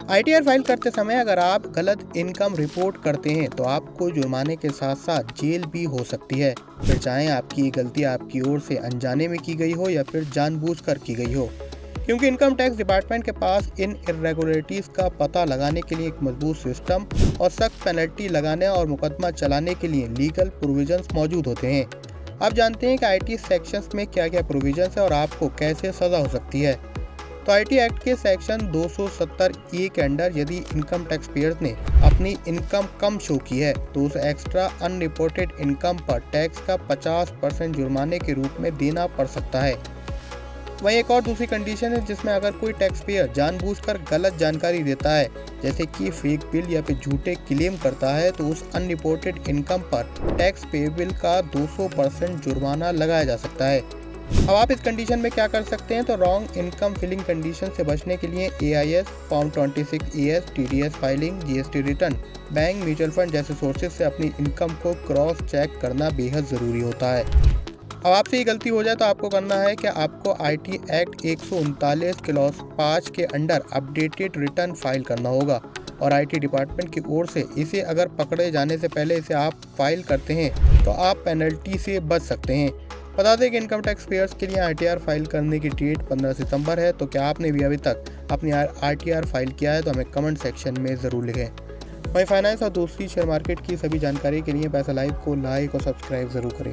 ITR file करते समय अगर आप गलत इनकम रिपोर्ट करते हैं तो आपको जुर्माने के साथ साथ जेल भी हो सकती है, फिर चाहे आपकी ये गलती आपकी ओर से अनजाने में की गई हो या फिर जानबूझकर की गई हो, क्योंकि इनकम टैक्स डिपार्टमेंट के पास इन इरेगुलरिटीज का पता लगाने के लिए एक मजबूत सिस्टम और सख्त पेनल्टी लगाने और मुकदमा चलाने के लिए लीगल प्रोविजंस मौजूद होते हैं। आप जानते हैं कि आईटी सेक्शंस में क्या क्या प्रोविजंस है और आपको कैसे सजा हो सकती है। तो आईटी एक्ट के सेक्शन 270 ए के अंडर यदि इनकम टैक्स पेयर्स ने अपनी इनकम कम शो की है तो उस एक्स्ट्रा अनरिपोर्टेड इनकम पर टैक्स का 50% जुर्माने के रूप में देना पड़ सकता है। वहीं एक और दूसरी कंडीशन है जिसमें अगर कोई टैक्स पेयर जानबूझकर गलत जानकारी देता है, जैसे कि फेक बिल या फिर झूठे क्लेम करता है, तो उस अनरिपोर्टेड इनकम पर टैक्स पेएबल का 200% जुर्माना लगाया जा सकता है। अब आप इस कंडीशन में क्या कर सकते हैं, तो रॉन्ग इनकम फिलिंग कंडीशन से बचने के लिए AIS, form 26ES, TDS filing, GST return, bank, mutual fund जैसे सोर्सेज से अपनी इनकम को क्रॉस चेक करना बेहद ज़रूरी होता है। अब आपसे ये गलती हो जाए तो आपको करना है कि आपको आईटी एक्ट 139 क्लॉज 5 के अंडर अपडेटेड रिटर्न फाइल करना होगा और आईटी डिपार्टमेंट की ओर से इसे अगर पकड़े जाने से पहले इसे आप फाइल करते हैं तो आप पेनल्टी से बच सकते हैं। बता दें कि इनकम टैक्स पेयर्स के लिए आईटीआर फाइल करने की डेट 15 सितंबर है। तो क्या आपने भी अभी तक अपनी आईटीआर फाइल किया है तो हमें कमेंट सेक्शन में ज़रूर लिखें। वहीं फाइनेंस और दूसरी शेयर मार्केट की सभी जानकारी के लिए पैसा लाइव को लाइक और सब्सक्राइब ज़रूर करें।